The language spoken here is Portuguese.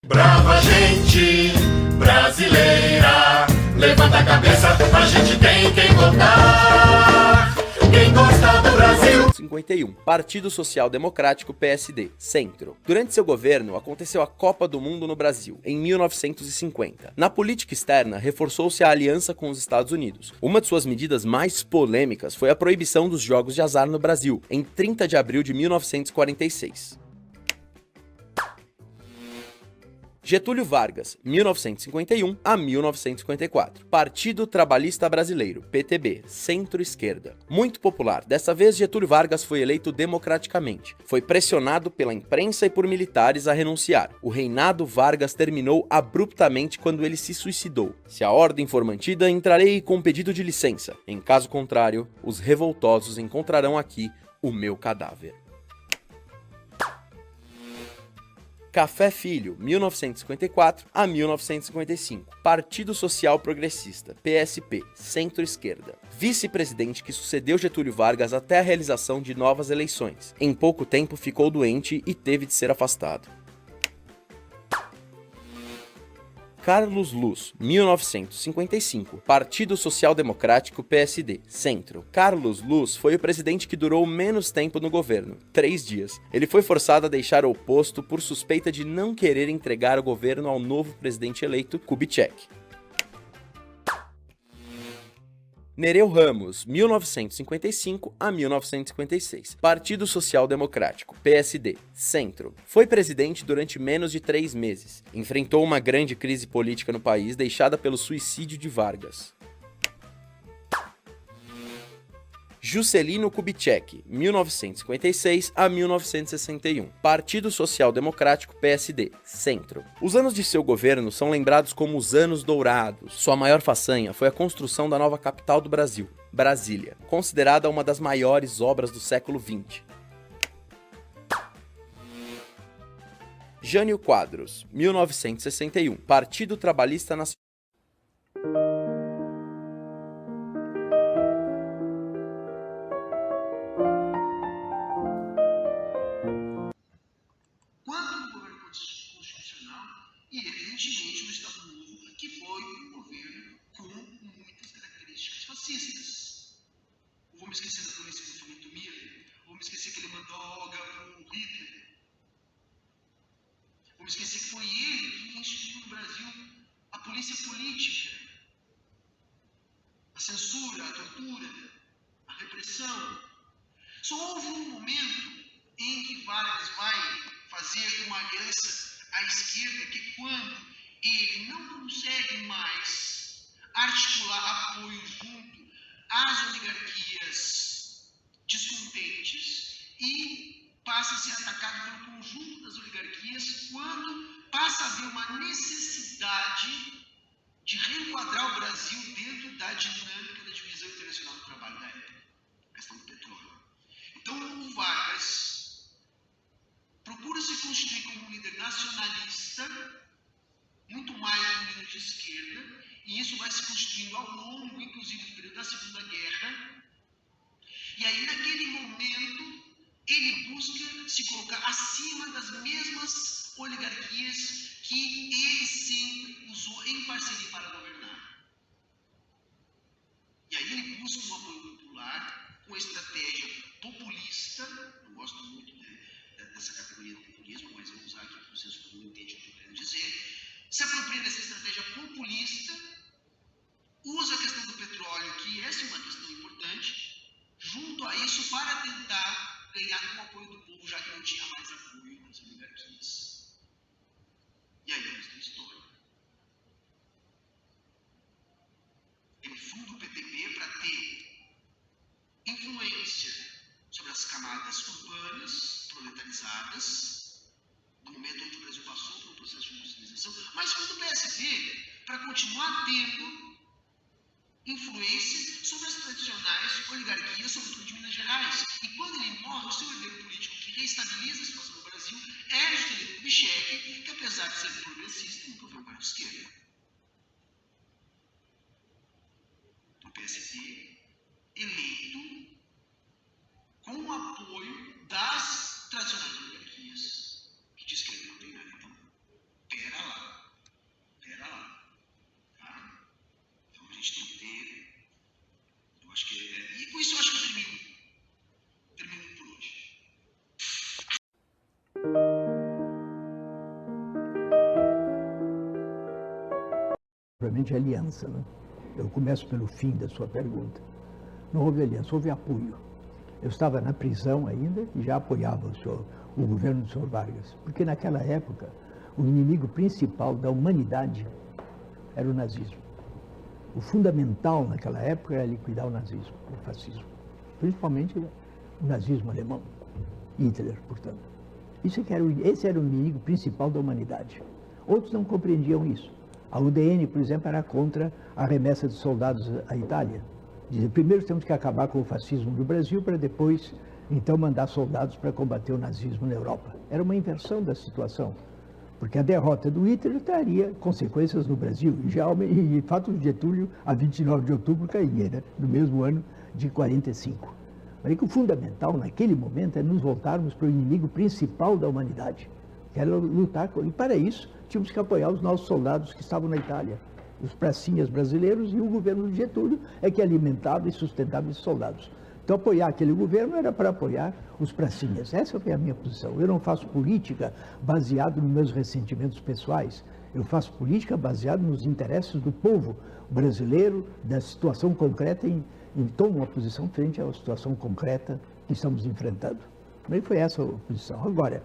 Brava gente brasileira, levanta a cabeça, a gente tem quem votar. Quem gosta do Brasil? 51. Partido Social Democrático PSD, Centro. Durante seu governo, aconteceu a Copa do Mundo no Brasil, em 1950. Na política externa, reforçou-se a aliança com os Estados Unidos. Uma de suas medidas mais polêmicas foi a proibição dos jogos de azar no Brasil, em 30 de abril de 1946. Getúlio Vargas, 1951 a 1954. Partido Trabalhista Brasileiro, PTB, centro-esquerda. Muito popular, dessa vez Getúlio Vargas foi eleito democraticamente. Foi pressionado pela imprensa e por militares a renunciar. O reinado Vargas terminou abruptamente quando ele se suicidou. Se a ordem for mantida, entrarei com pedido de licença. Em caso contrário, os revoltosos encontrarão aqui o meu cadáver. Café Filho, 1954 a 1955. Partido Social Progressista, PSP, centro-esquerda. Vice-presidente que sucedeu Getúlio Vargas até a realização de novas eleições. Em pouco tempo ficou doente e teve de ser afastado. Carlos Luz, 1955. Partido Social Democrático, PSD, Centro. Carlos Luz foi o presidente que durou menos tempo no governo, 3 dias. Ele foi forçado a deixar o posto por suspeita de não querer entregar o governo ao novo presidente eleito, Kubitschek. Nereu Ramos, 1955 a 1956. Partido Social Democrático, PSD, Centro. Foi presidente durante menos de 3 meses. Enfrentou uma grande crise política no país deixada pelo suicídio de Vargas. Juscelino Kubitschek, 1956 a 1961. Partido Social Democrático, PSD, Centro. Os anos de seu governo são lembrados como os anos dourados. Sua maior façanha foi a construção da nova capital do Brasil, Brasília, considerada uma das maiores obras do século XX. Jânio Quadros, 1961. Partido Trabalhista Nacional. E, evidentemente, um Estado Novo que foi um governo com muitas características fascistas. Não vamos esquecer da polícia do Fernando Miller, vamos esquecer que ele mandou a Olga para o Hitler. Vamos esquecer que foi ele que instituiu no Brasil a polícia política, a censura, a tortura, a repressão. Só houve um momento em que Vargas vai fazer uma aliança à esquerda, que quando ele não consegue mais articular apoio junto às oligarquias descontentes e passa a ser atacado pelo conjunto das oligarquias, quando passa a haver uma necessidade de reenquadrar o Brasil dentro da dinâmica da divisão internacional do trabalho da época, a questão do petróleo. Então, o Vargas procura se constituir como um líder nacionalista, muito mais um líder de esquerda, e isso vai se constituindo ao longo, inclusive, do período da Segunda Guerra. E aí, naquele momento, ele busca se colocar acima das mesmas oligarquias que ele sempre usou em parceria para governar. E aí ele busca um apoio popular, com estratégia populista, não gosto muito dessa categoria do populismo, mas eu vou usar aqui para vocês que não entendem o que eu quero dizer, se apropria dessa estratégia populista, usa a questão do petróleo, que essa é uma questão importante, junto a isso para tentar ganhar o apoio do povo, já que não tinha mais apoio das oligarquias. E aí vamos ter história. Ele funda o PTB para ter influência sobre as camadas urbanas, proletarizadas, no momento onde o Brasil passou por um processo de industrialização, mas funda o PSB para continuar tendo influência sobre as tradicionais oligarquias, sobretudo de Minas Gerais. E quando ele morre, o seu herdeiro político que reestabiliza a situação no Brasil é Juscelino Kubitschek, que apesar de ser progressista, nunca foi um partido de esquerda. O PSB eleito com o apoio das tradicionais oligarquias, que diz que ele não tem nada. Então, pera Provavelmente aliança, né? Eu começo pelo fim da sua pergunta. Não houve aliança, houve apoio. Eu estava na prisão ainda e já apoiava o governo do senhor Vargas, porque naquela época o inimigo principal da humanidade era o nazismo. O fundamental naquela época era liquidar o nazismo, o fascismo, principalmente o nazismo alemão, Hitler, portanto. Esse era o inimigo principal da humanidade. Outros não compreendiam isso. A UDN, por exemplo, era contra a remessa de soldados à Itália. Dizia, primeiro temos que acabar com o fascismo do Brasil para depois, então, mandar soldados para combater o nazismo na Europa. Era uma inversão da situação, porque a derrota do Hitler traria consequências no Brasil. E, de fato, o Getúlio, a 29 de outubro, caía, né? No mesmo ano de 45. Mas que o fundamental, naquele momento, é nos voltarmos para o inimigo principal da humanidade, que era lutar e para isso tínhamos que apoiar os nossos soldados que estavam na Itália, os pracinhas brasileiros, e o governo de Getúlio é que alimentava e sustentava esses soldados. Então, apoiar aquele governo era para apoiar os pracinhas. Essa foi a minha posição. Eu não faço política baseado nos meus ressentimentos pessoais. Eu faço política baseada nos interesses do povo brasileiro, da situação concreta, e tomo uma posição frente à situação concreta que estamos enfrentando. E foi essa a posição. Agora,